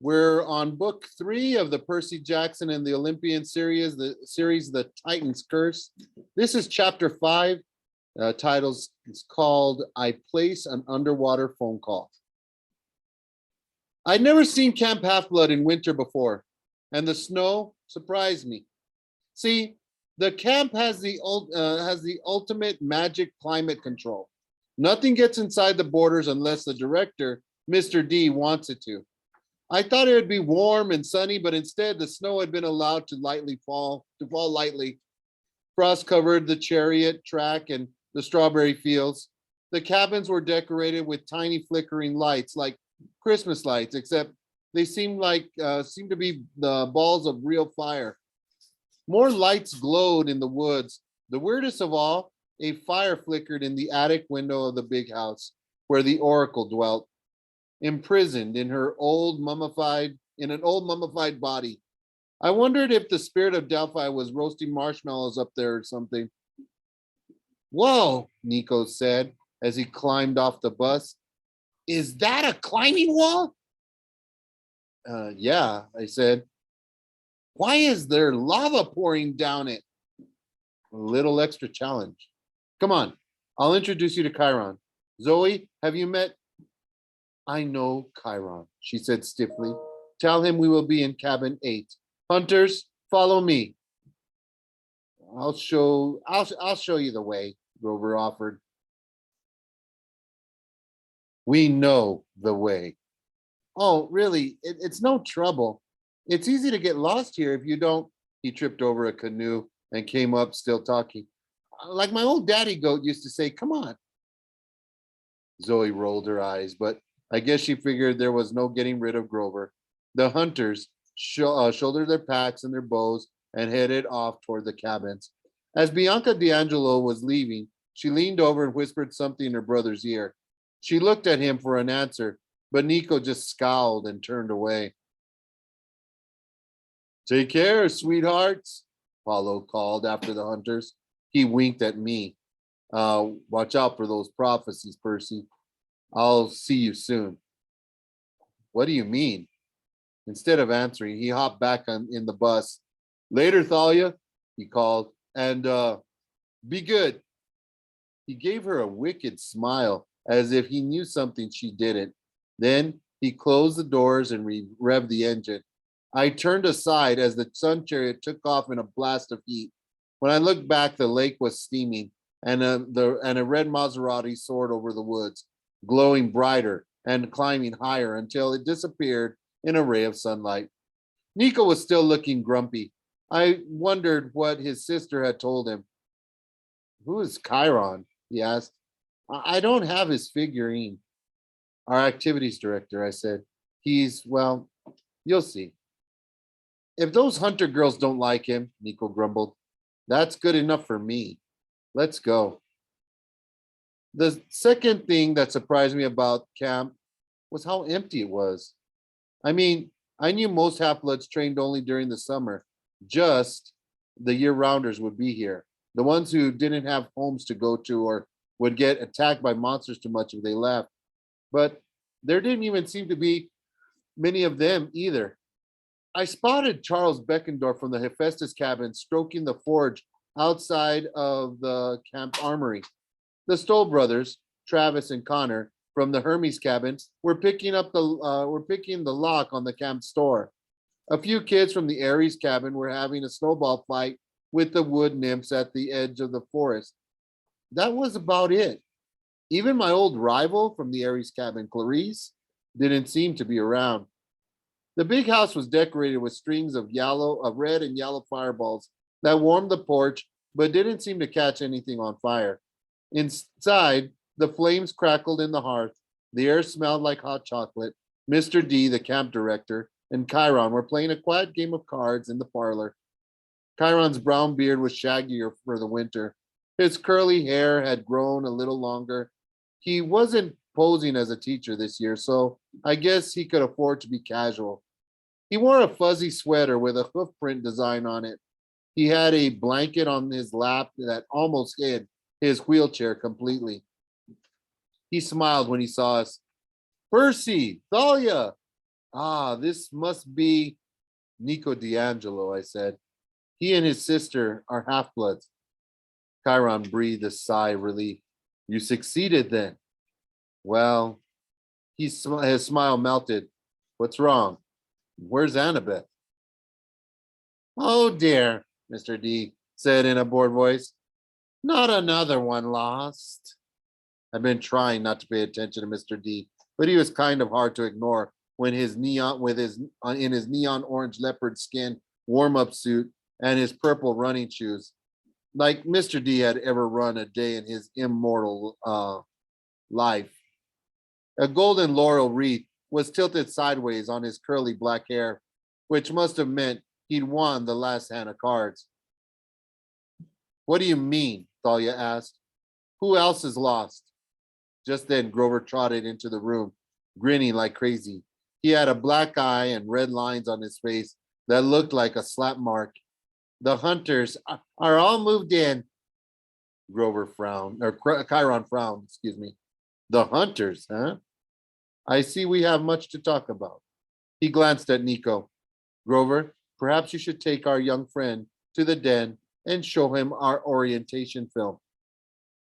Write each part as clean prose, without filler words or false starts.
We're on book 3 of the Percy Jackson and the Olympian series, The Titan's Curse. This is chapter 5. Titles is called I Place an Underwater Phone Call. I'd never seen Camp Half-Blood in winter before, and the snow surprised me. See, the camp has the ultimate magic climate control. Nothing gets inside the borders unless the director, Mr. D, wants it to. I thought it would be warm and sunny, but instead the snow had been allowed to fall lightly. Frost covered the chariot track and the strawberry fields. The cabins were decorated with tiny flickering lights, like Christmas lights, except they seemed to be the balls of real fire. More lights glowed in the woods. The weirdest of all, a fire flickered in the attic window of the big house where the oracle dwelt, imprisoned in an old mummified body. I wondered if the spirit of Delphi was roasting marshmallows up there or something. Whoa, Nico said as he climbed off the bus. Is that a climbing wall? Yeah, I said. Why is there lava pouring down it? A little extra challenge. Come on, I'll introduce you to Chiron. Zoe, have you met? I know Chiron, she said stiffly. Tell him we will be in cabin 8. Hunters, follow me. I'll show you the way, Grover offered. We know the way. Oh, really? It's no trouble. It's easy to get lost here if you don't. He tripped over a canoe and came up still talking. Like my old daddy goat used to say, come on. Zoe rolled her eyes, but I guess she figured there was no getting rid of Grover. The hunters shouldered their packs and their bows and headed off toward the cabins. As Bianca D'Angelo was leaving, she leaned over and whispered something in her brother's ear. She looked at him for an answer, but Nico just scowled and turned away. Take care, sweethearts, Paulo called after the hunters. He winked at me. Watch out for those prophecies, Percy. I'll see you soon. What do you mean? Instead of answering, he hopped back in the bus. Later, Thalia, he called, and be good. He gave her a wicked smile, as if he knew something she didn't. Then he closed the doors and revved the engine. I turned aside as the sun chariot took off in a blast of heat. When I looked back, the lake was steaming, and a red Maserati soared over the woods, glowing brighter and climbing higher until it disappeared in a ray of sunlight. Nico was still looking grumpy. I wondered what his sister had told him. Who is Chiron? He asked. I don't have his figurine. Our activities director, I said. Well, you'll see. If those hunter girls don't like him, Nico grumbled, that's good enough for me. Let's go. The second thing that surprised me about camp was how empty it was. I mean, I knew most half-bloods trained only during the summer. Just the year-rounders would be here. The ones who didn't have homes to go to or would get attacked by monsters too much if they left. But there didn't even seem to be many of them either. I spotted Charles Beckendorf from the Hephaestus cabin stroking the forge outside of the camp armory. The Stoll brothers, Travis and Connor, from the Hermes cabin, were picking the lock on the camp store. A few kids from the Ares cabin were having a snowball fight with the wood nymphs at the edge of the forest. That was about it. Even my old rival from the Ares cabin, Clarice, didn't seem to be around. The big house was decorated with strings of red and yellow fireballs that warmed the porch, but didn't seem to catch anything on fire. Inside, the flames crackled in the hearth. The air smelled like hot chocolate. Mr. D, the camp director, and Chiron were playing a quiet game of cards in the parlor. Chiron's brown beard was shaggier for the winter. His curly hair had grown a little longer. He wasn't posing as a teacher this year, so I guess he could afford to be casual. He wore a fuzzy sweater with a hoof print design on it. He had a blanket on his lap that almost hid his wheelchair completely. He smiled when he saw us. Percy, Thalia, Ah, this must be Nico D'Angelo, I said. He and his sister are half-bloods. Chiron breathed a sigh of relief. You succeeded then. Well, his smile melted. What's wrong? Where's Annabeth? Oh dear, Mr. D said in a bored voice. Not another one lost. I've been trying not to pay attention to Mr. D, but he was kind of hard to ignore when his neon with his in his neon orange leopard skin warm-up suit and his purple running shoes. Like Mr. D had ever run a day in his immortal life. A golden laurel wreath was tilted sideways on his curly black hair, which must have meant he'd won the last hand of cards. What do you mean? Thalia asked. Who else is lost? Just then, Grover trotted into the room, grinning like crazy. He had a black eye and red lines on his face that looked like a slap mark. The hunters are all moved in. Grover frowned, or Chiron frowned, excuse me. The hunters, huh? I see we have much to talk about. He glanced at Nico. Grover, perhaps you should take our young friend to the den and show him our orientation film.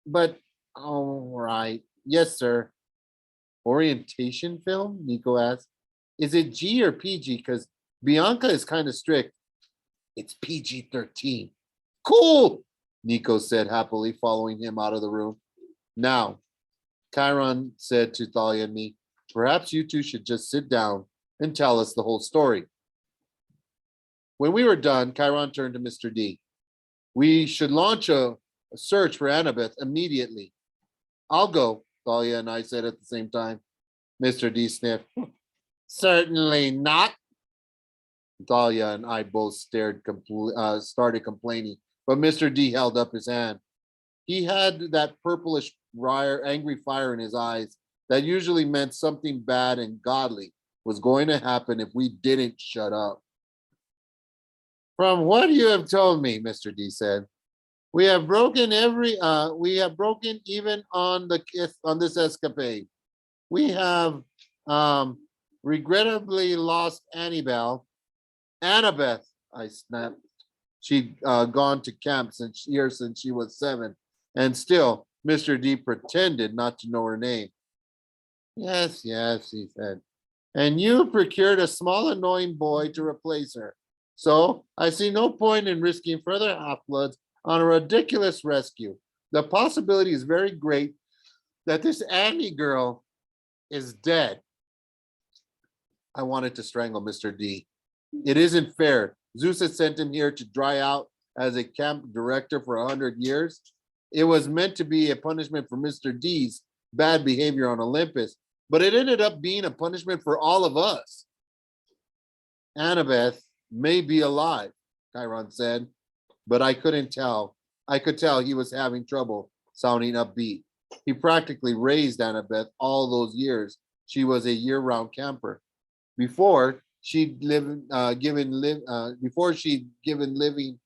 But, all right. Yes, sir. Orientation film? Nico asked. Is it G or PG? Because Bianca is kind of strict. It's PG-13. Cool, Nico said happily, following him out of the room. Now, Chiron said to Thalia and me, perhaps you two should just sit down and tell us the whole story. When we were done, Chiron turned to Mr. D. We should launch a search for Annabeth immediately. I'll go, Thalia and I said at the same time. Mr. D sniffed. Certainly not. Thalia and I both started complaining, but Mr. D held up his hand. He had that purplish, angry fire in his eyes that usually meant something bad and godly was going to happen if we didn't shut up. From what you have told me, Mr. D said, we have broken even on this escapade. We have regrettably lost Annabeth, I snapped. She'd gone to camp since she was 7, and still Mr. D pretended not to know her name. Yes, he said. And you procured a small annoying boy to replace her. So I see no point in risking further half-bloods on a ridiculous rescue. The possibility is very great that this Annie girl is dead. I wanted to strangle Mr. D. It isn't fair. Zeus had sent him here to dry out as a camp director for 100 years. It was meant to be a punishment for Mr. D's bad behavior on Olympus, but it ended up being a punishment for all of us. Annabeth may be alive, Chiron said, but I couldn't tell. I could tell he was having trouble sounding upbeat. He practically raised Annabeth all those years. She was a year-round camper. Before she'd given living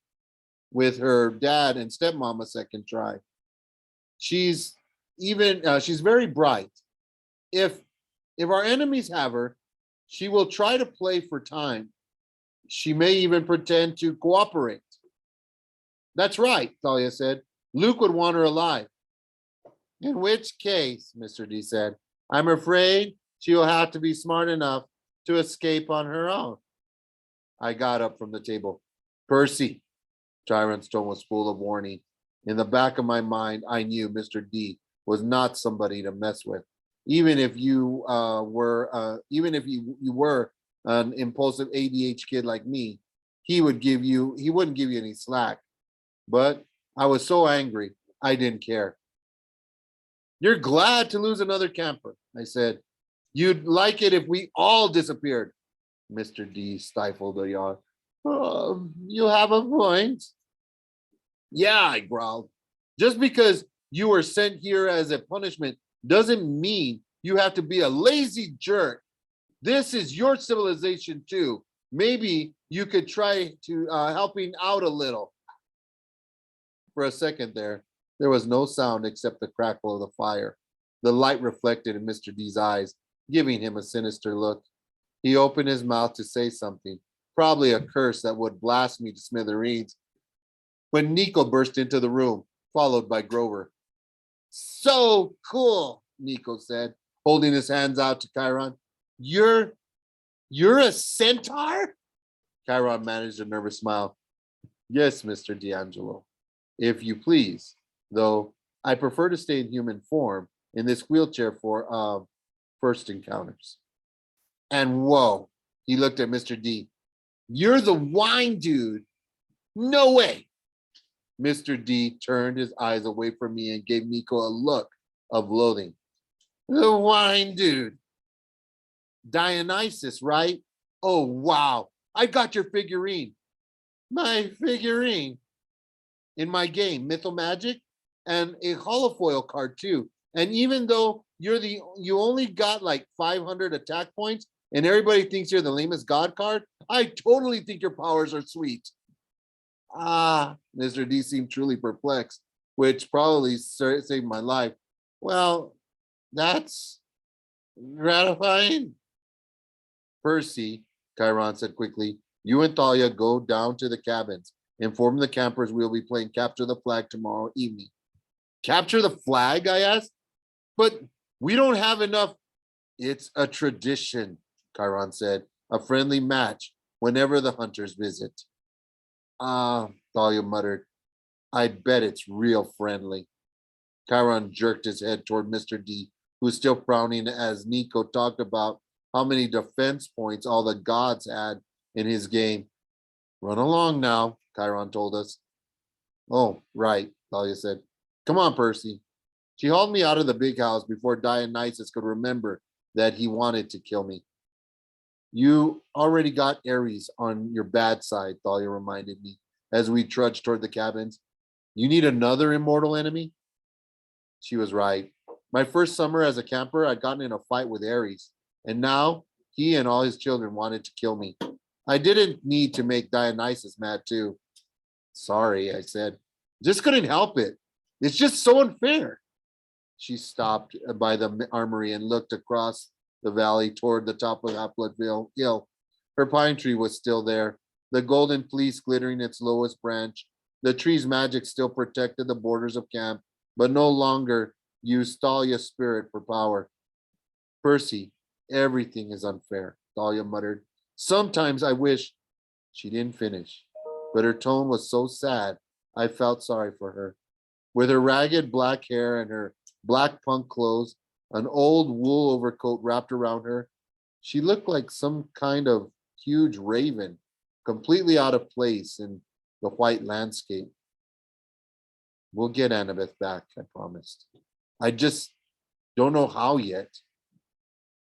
with her dad and stepmom a second try. She's very bright. If our enemies have her, she will try to play for time. She may even pretend to cooperate. That's right, Thalia said. Luke would want her alive. In which case, Mr. D said, I'm afraid she will have to be smart enough to escape on her own. I got up from the table. Percy, Chiron's tone was full of warning. In the back of my mind, I knew Mr. D was not somebody to mess with. Even if you were an impulsive ADH kid like me, he wouldn't give you any slack. But I was so angry, I didn't care. You're glad to lose another camper, I said. You'd like it if we all disappeared. Mr. D stifled a yawn. Oh, you have a point. Yeah, I growled. Just because you were sent here as a punishment doesn't mean you have to be a lazy jerk. This is your civilization too. Maybe you could try to helping out a little. For a second there was no sound except the crackle of the fire. The light reflected in Mr. D's eyes, giving him a sinister look. He opened his mouth to say something, probably a curse that would blast me to smithereens, when Nico burst into the room, followed by Grover. So cool, Nico said, holding his hands out to Chiron. You're a centaur? Chiron managed a nervous smile. Yes, Mr. D'Angelo. If you please. Though I prefer to stay in human form in this wheelchair for first encounters. And whoa, he looked at Mr. D. You're the wine dude. No way. Mr. D turned his eyes away from me and gave Nico a look of loathing. The wine dude. Dionysus, right? Oh, wow. I got your figurine. My figurine. In my game, Mythomagic, and a holofoil card too. And even though you only got like 500 attack points and everybody thinks you're the lamest god card, I totally think your powers are sweet. Mr. D seemed truly perplexed, which probably saved my life. Well, that's gratifying. Percy, Chiron said quickly, you and Thalia go down to the cabins. Inform the campers we'll be playing Capture the Flag tomorrow evening. Capture the flag, I asked. But we don't have enough. It's a tradition, Chiron said. A friendly match whenever the hunters visit. Thalia muttered. I bet it's real friendly. Chiron jerked his head toward Mr. D, who was still frowning as Nico talked about how many defense points all the gods had in his game. Run along now, Chiron told us. Oh, right, Thalia said. Come on, Percy. She hauled me out of the big house before Dionysus could remember that he wanted to kill me. You already got Ares on your bad side, Thalia reminded me as we trudged toward the cabins. You need another immortal enemy? She was right. My first summer as a camper, I'd gotten in a fight with Ares, and now he and all his children wanted to kill me. I didn't need to make Dionysus mad too. Sorry, I said. Just couldn't help it. It's just so unfair. She stopped by the armory and looked across the valley toward the top of Hapletville Hill. Her pine tree was still there, the golden fleece glittering its lowest branch. The tree's magic still protected the borders of camp, but no longer used Thalia's spirit for power. Percy, everything is unfair, Thalia muttered. Sometimes I wish. She didn't finish, but her tone was so sad, I felt sorry for her. With her ragged black hair and her black punk clothes, an old wool overcoat wrapped around her, she looked like some kind of huge raven, completely out of place in the white landscape. We'll get Annabeth back, I promised. I just don't know how yet.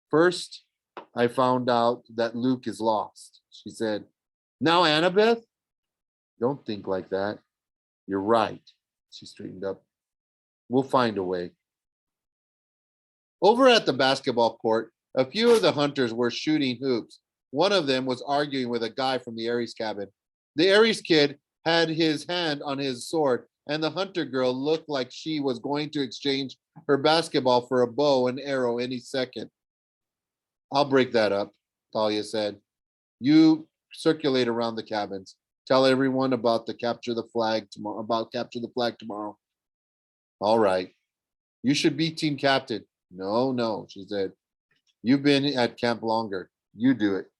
First, I found out that Luke is lost, she said. Now, Annabeth? Don't think like that. You're right. She straightened up. We'll find a way. Over at the basketball court, a few of the hunters were shooting hoops. One of them was arguing with a guy from the Ares cabin. The Ares kid had his hand on his sword, and the hunter girl looked like she was going to exchange her basketball for a bow and arrow any second. I'll break that up, Thalia said. You circulate around the cabins. Tell everyone about Capture the Flag tomorrow. All right. You should be team captain. No, she said. You've been at camp longer. You do it.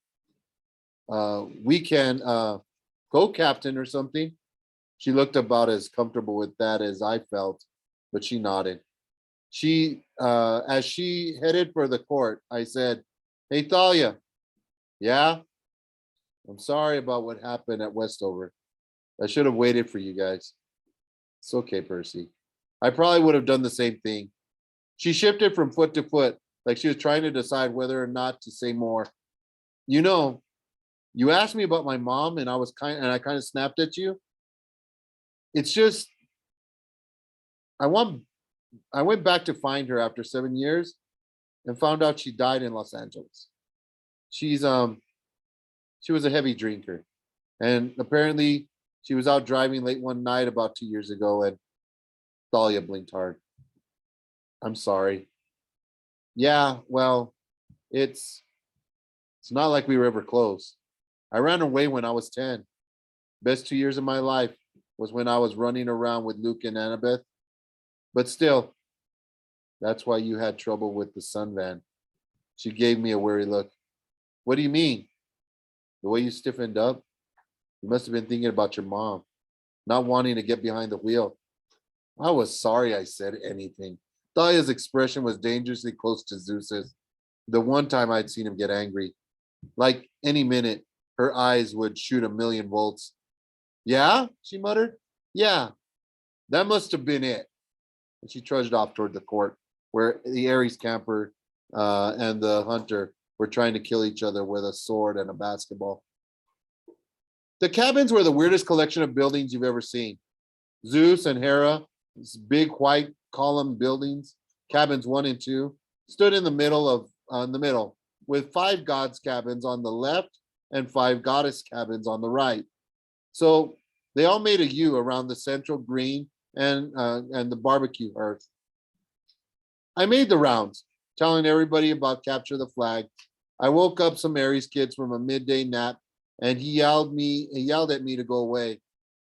We can co-captain or something. She looked about as comfortable with that as I felt, but she nodded. As she headed for the court, I said, Hey, Thalia. Yeah? I'm sorry about what happened at Westover. I should have waited for you guys. It's okay, Percy. I probably would have done the same thing. She shifted from foot to foot, like she was trying to decide whether or not to say more. You know, you asked me about my mom, and I kind of snapped at you. It's just, I went back to find her after 7 years, and found out she died in Los Angeles. She was a heavy drinker, and apparently she was out driving late one night about 2 years ago, and Thalia blinked hard. I'm sorry. Yeah, well, it's It's not like we were ever close. I ran away when I was 10. Best 2 years of my life was when I was running around with Luke and Annabeth. But still, that's why you had trouble with the sun van. She gave me a weary look. What do you mean? The way you stiffened up? You must have been thinking about your mom, not wanting to get behind the wheel. I was sorry I said anything. Thalia's expression was dangerously close to Zeus's. The one time I'd seen him get angry. Like any minute, her eyes would shoot a million volts. Yeah, she muttered. Yeah, that must have been it. And she trudged off toward the court, where the Ares camper and the hunter were trying to kill each other with a sword and a basketball. The cabins were the weirdest collection of buildings you've ever seen. Zeus and Hera, these big white column buildings, cabins 1 and 2, stood in the middle, with 5 gods' cabins on the left and 5 goddess cabins on the right. So they all made a U around the central green and the barbecue hearth. I made the rounds, telling everybody about Capture the Flag. I woke up some Aries kids from a midday nap, and he yelled at me to go away.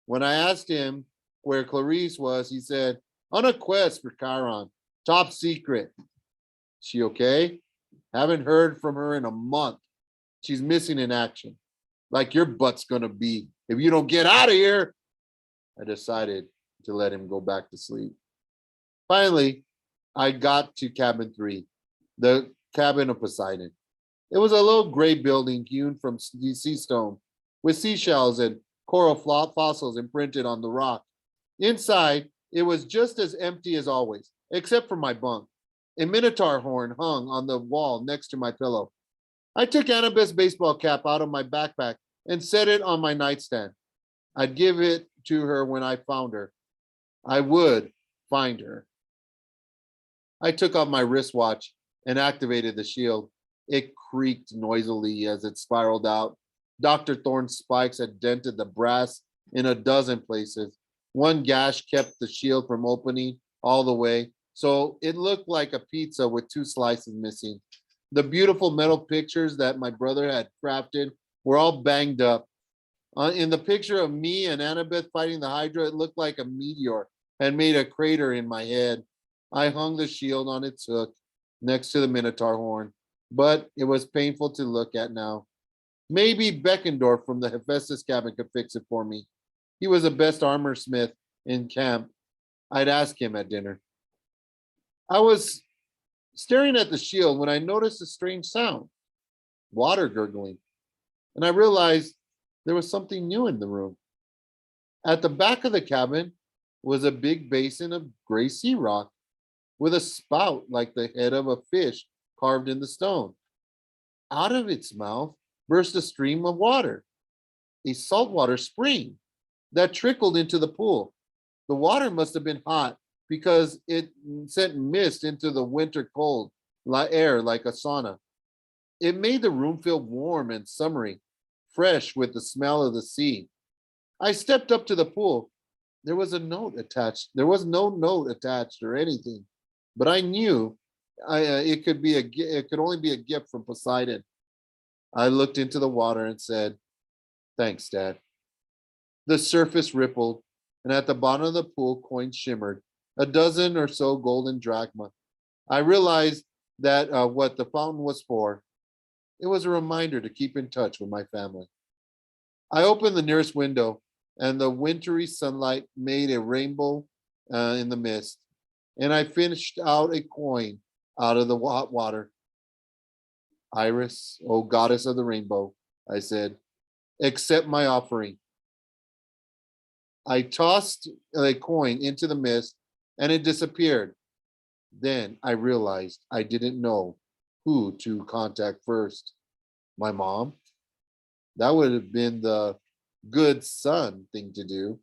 When I asked him where Clarice was, he said, on a quest for Chiron, top secret. She okay? Haven't heard from her in a month. She's missing in action. Like your butt's gonna be if you don't get out of here. I decided to let him go back to sleep. Finally, I got to cabin 3, the cabin of Poseidon. It was a low gray building hewn from sea stone with seashells and coral fossils imprinted on the rock. Inside, it was just as empty as always, except for my bunk. A minotaur horn hung on the wall next to my pillow. I took Annabeth's baseball cap out of my backpack and set it on my nightstand. I'd give it to her when I found her. I would find her. I took off my wristwatch and activated the shield. It creaked noisily as it spiraled out. Dr. Thorne's spikes had dented the brass in a dozen places. One gash kept the shield from opening all the way, so it looked like a pizza with 2 slices missing. The beautiful metal pictures that my brother had crafted were all banged up. In the picture of me and Annabeth fighting the Hydra, it looked like a meteor had made a crater in my head. I hung the shield on its hook next to the Minotaur horn, but it was painful to look at now. Maybe Beckendorf from the Hephaestus cabin could fix it for me. He was the best armor smith in camp. I'd ask him at dinner. I was staring at the shield when I noticed a strange sound, water gurgling, and I realized there was something new in the room. At the back of the cabin was a big basin of gray sea rock with a spout like the head of a fish carved in the stone. Out of its mouth burst a stream of water, a saltwater spring that trickled into the pool. The water must have been hot because it sent mist into the winter cold air like a sauna. It made the room feel warm and summery, fresh with the smell of the sea. I stepped up to the pool. There was a note attached. There was no note attached or anything, but I knew it could only be a gift from Poseidon. I looked into the water and said, "Thanks, Dad." The surface rippled, and at the bottom of the pool, coins shimmered, a dozen or so golden drachma. I realized that what the fountain was for. It was a reminder to keep in touch with my family. I opened the nearest window, and the wintry sunlight made a rainbow in the mist, and I fished out a coin out of the hot water. Iris, O goddess of the rainbow, I said, accept my offering. I tossed a coin into the mist and it disappeared. Then I realized I didn't know who to contact first. My mom? That would have been the good son thing to do,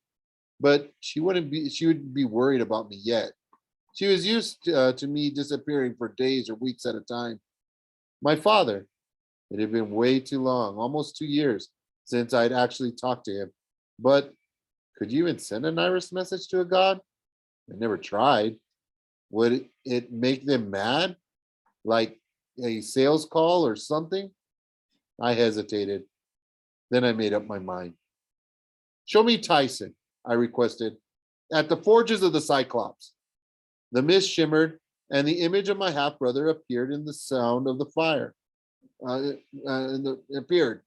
but she would be worried about me yet. She was used to me disappearing for days or weeks at a time. My father, it had been way too long, almost 2 years since I'd actually talked to him. But could you even send an Iris message to a god? I never tried. Would it make them mad? Like a sales call or something? I hesitated. Then I made up my mind. Show me Tyson, I requested, at the forges of the Cyclops. The mist shimmered, and the image of my half brother appeared in the sound of the fire. Appeared.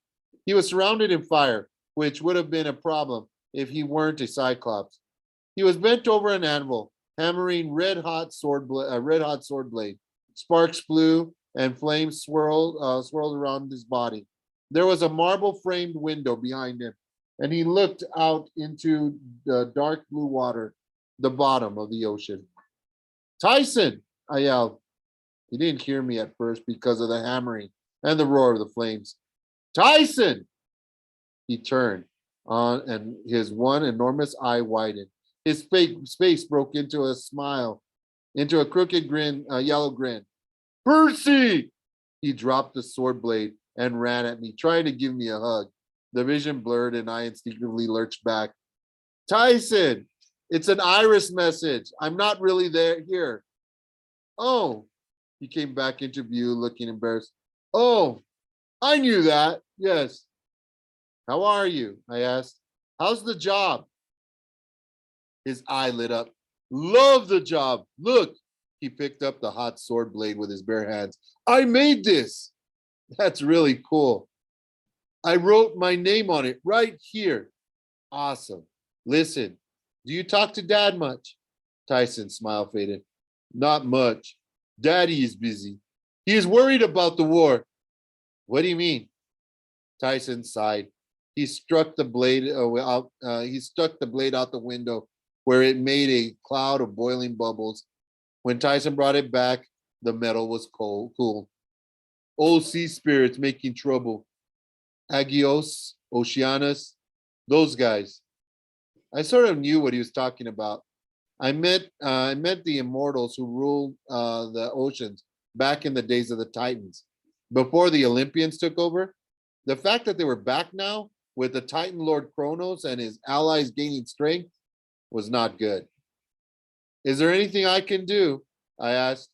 He was surrounded in fire, which would have been a problem if he weren't a Cyclops. He was bent over an anvil, hammering red hot sword blade. Sparks flew, and flames swirled around his body. There was a marble framed window behind him, and he looked out into the dark blue water, the bottom of the ocean. Tyson, I yelled. He didn't hear me at first because of the hammering and the roar of the flames. Tyson! He turned on, and his one enormous eye widened. His face broke into a smile, into a crooked grin, a yellow grin. Percy! He dropped the sword blade and ran at me, trying to give me a hug. The vision blurred, and I instinctively lurched back. Tyson! It's an iris message. I'm not really here. Oh, he came back into view, looking embarrassed. Oh, I knew that. Yes. How are you? I asked. How's the job? His eye lit up. Love the job. Look, he picked up the hot sword blade with his bare hands. I made this. That's really cool. I wrote my name on it right here. Awesome. Listen, do you talk to Dad much? Tyson's smile faded. Not much. Daddy is busy. He is worried about the war. What do you mean? Tyson sighed. He struck the blade out. He stuck the blade out the window, where it made a cloud of boiling bubbles. When Tyson brought it back, the metal was cool. Old sea spirits making trouble. Agios, Oceanus, those guys. I sort of knew what he was talking about. I met the immortals who ruled the oceans back in the days of the Titans, before the Olympians took over. The fact that they were back now with the Titan Lord Kronos and his allies gaining strength was not good. Is there anything I can do? I asked.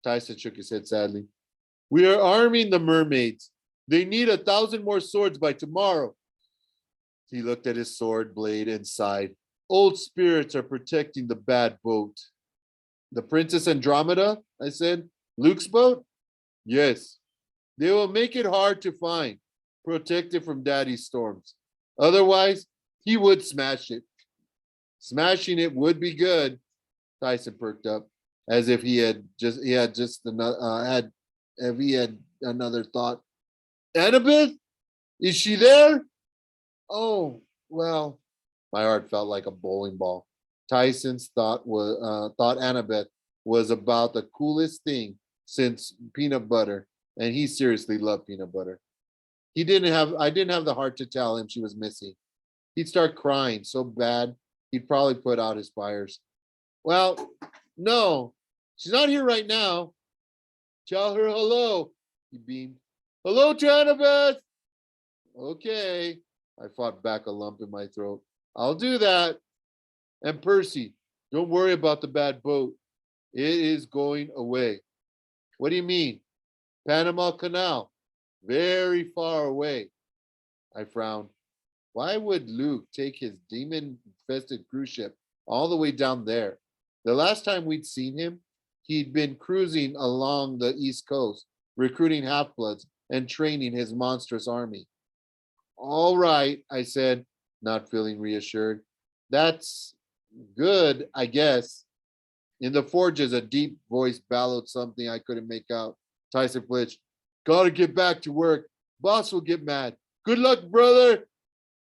Tyson shook his head sadly. We are arming the mermaids. They need 1,000 more swords by tomorrow. He looked at his sword blade and sighed. Old spirits are protecting the bad boat. The Princess Andromeda? I said. Luke's boat? Yes. They will make it hard to find, protect it from Daddy's storms. Otherwise, he would smash it. Smashing it would be good. Tyson perked up, as if he had another thought. Annabeth? Is she there? Oh, well, my heart felt like a bowling ball. Tyson's thought Annabeth was about the coolest thing since peanut butter, and he seriously loved peanut butter. I didn't have the heart to tell him she was missing. He'd start crying so bad he'd probably put out his fires. Well, no, she's not here right now. Tell her hello, he beamed. Hello to Annabeth. Okay. I fought back a lump in my throat. I'll do that. And Percy, don't worry about the bad boat. It is going away. What do you mean? Panama Canal. Very far away. I frowned. Why would Luke take his demon-infested cruise ship all the way down there? The last time we'd seen him, he'd been cruising along the East Coast, recruiting half-bloods and training his monstrous army. All right, I said, not feeling reassured. That's good, I guess. In the forges, a deep voice bellowed something I couldn't make out. Tyson flinched. Gotta get back to work. Boss will get mad. Good luck, brother.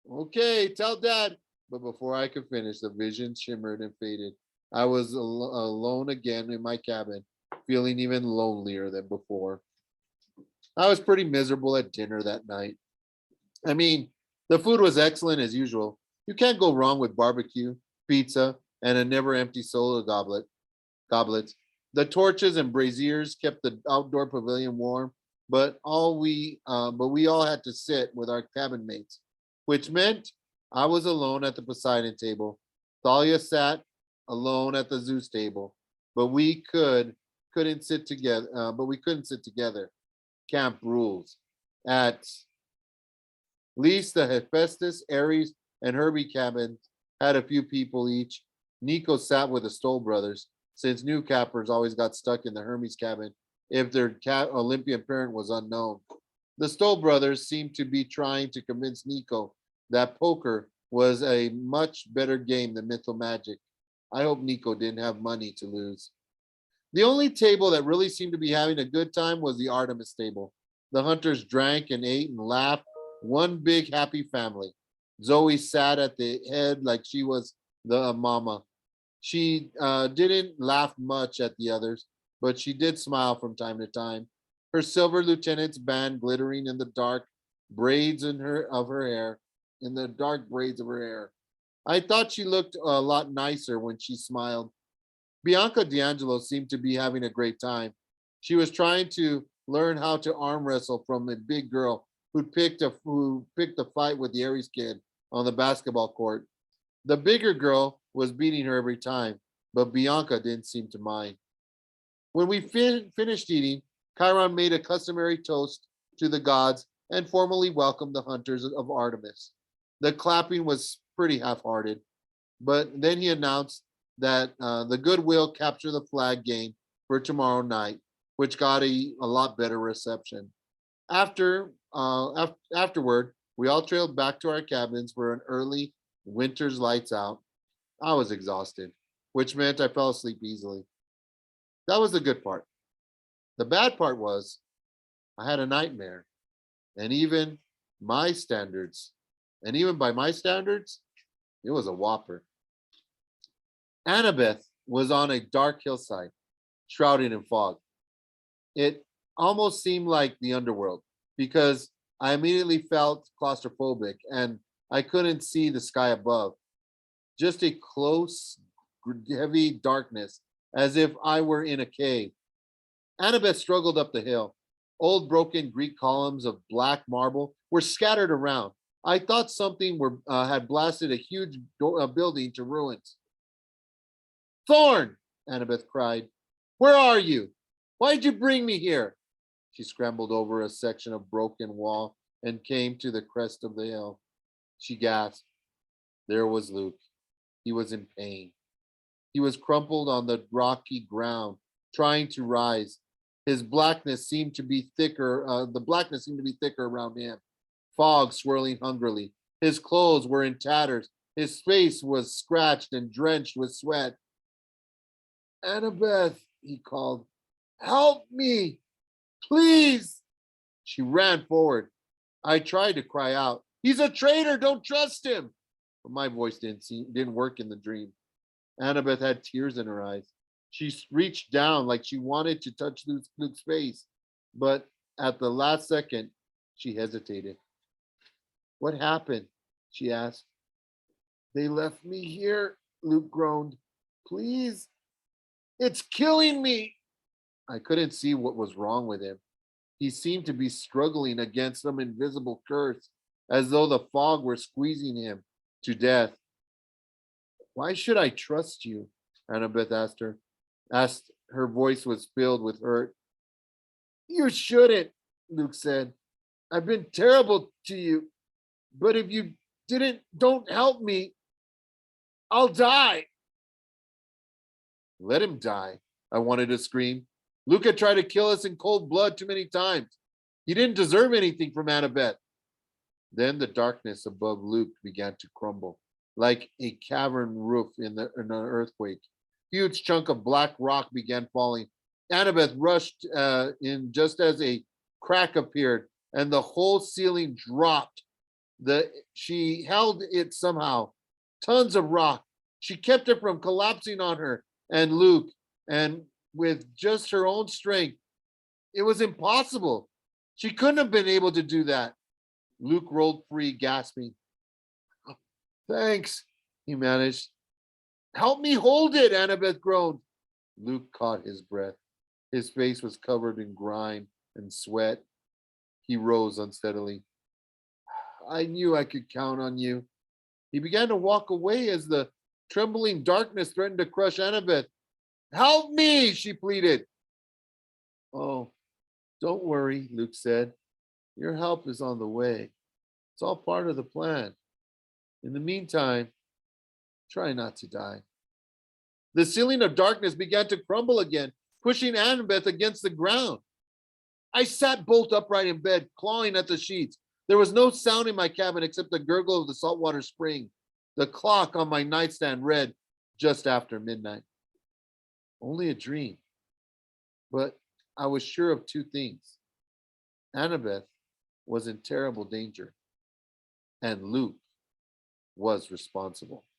Okay, tell Dad. But before I could finish, the vision shimmered and faded. I was alone again in my cabin, feeling even lonelier than before. I was pretty miserable at dinner that night. I mean, the food was excellent as usual. You can't go wrong with barbecue, pizza, and a never-empty soda goblets. The torches and braziers kept the outdoor pavilion warm, but we all had to sit with our cabin mates, which meant I was alone at the Poseidon table. Thalia sat alone at the Zeus table, but we couldn't sit together. Camp rules. At least the Hephaestus, Ares, and Herbie cabins had a few people each. Nico sat with the Stoll brothers, since new cappers always got stuck in the Hermes cabin if their Olympian parent was unknown. The Stoll brothers seemed to be trying to convince Nico that poker was a much better game than Mytho Magic. I hope Nico didn't have money to lose. The only table that really seemed to be having a good time was the Artemis table. The hunters drank and ate and laughed, one big happy family. Zoe sat at the head like she was the mama. She didn't laugh much at the others, but she did smile from time to time. Her silver lieutenant's band glittering in the dark braids in the dark braids of her hair. I thought she looked a lot nicer when she smiled. Bianca D'Angelo seemed to be having a great time. She was trying to learn how to arm wrestle from a big girl who picked a fight with the Aries kid on the basketball court. The bigger girl was beating her every time, but Bianca didn't seem to mind. When we finished eating, Chiron made a customary toast to the gods and formally welcomed the hunters of Artemis. The clapping was pretty half-hearted, but then he announced that the Goodwill capture the flag game for tomorrow night, which got a lot better reception. Afterward, we all trailed back to our cabins for an early winter's lights out. I was exhausted, which meant I fell asleep easily. That was the good part. The bad part was I had a nightmare, and my standards, even by my standards, it was a whopper. Annabeth was on a dark hillside, shrouded in fog. It almost seemed like the underworld because I immediately felt claustrophobic and I couldn't see the sky above. Just a close, heavy darkness, as if I were in a cave. Annabeth struggled up the hill. Old broken Greek columns of black marble were scattered around. I thought something had blasted a huge building to ruins. Thorn! Annabeth cried. Where are you? Why'd you bring me here? She scrambled over a section of broken wall and came to the crest of the hill. She gasped. There was Luke. He was in pain. He was crumpled on the rocky ground, trying to rise. His blackness seemed to be thicker. The blackness seemed to be thicker around him. Fog swirling hungrily. His clothes were in tatters. His face was scratched and drenched with sweat. Annabeth, he called. Help me, please. She ran forward. I tried to cry out. He's a traitor. Don't trust him. But my voice didn't work in the dream. Annabeth had tears in her eyes. She reached down like she wanted to touch Luke's face, but at the last second, she hesitated. What happened? She asked. They left me here, Luke groaned. Please. It's killing me. I couldn't see what was wrong with him. He seemed to be struggling against some invisible curse, as though the fog were squeezing him to death. Why should I trust you? Annabeth asked. Her voice was filled with hurt. You shouldn't, Luke said. I've been terrible to you, but if you don't help me, I'll die. Let him die, I wanted to scream. Luke had tried to kill us in cold blood too many times. He didn't deserve anything from Annabeth. Then the darkness above Luke began to crumble, like a cavern roof in an earthquake. Huge chunk of black rock began falling. Annabeth rushed in just as a crack appeared, and the whole ceiling dropped. She held it somehow. Tons of rock. She kept it from collapsing on her and Luke, and with just her own strength, it was impossible. She couldn't have been able to do that. Luke rolled free, gasping. Thanks, he managed. Help me hold it, Annabeth groaned. Luke caught his breath. His face was covered in grime and sweat. He rose unsteadily. I knew I could count on you. He began to walk away as the trembling darkness threatened to crush Annabeth. Help me, she pleaded. Oh, don't worry, Luke said. Your help is on the way. It's all part of the plan. In the meantime, try not to die. The ceiling of darkness began to crumble again, pushing Annabeth against the ground. I sat bolt upright in bed, clawing at the sheets. There was no sound in my cabin except the gurgle of the saltwater spring. The clock on my nightstand read just after midnight. Only a dream. But I was sure of two things. Annabeth was in terrible danger, and Luke was responsible.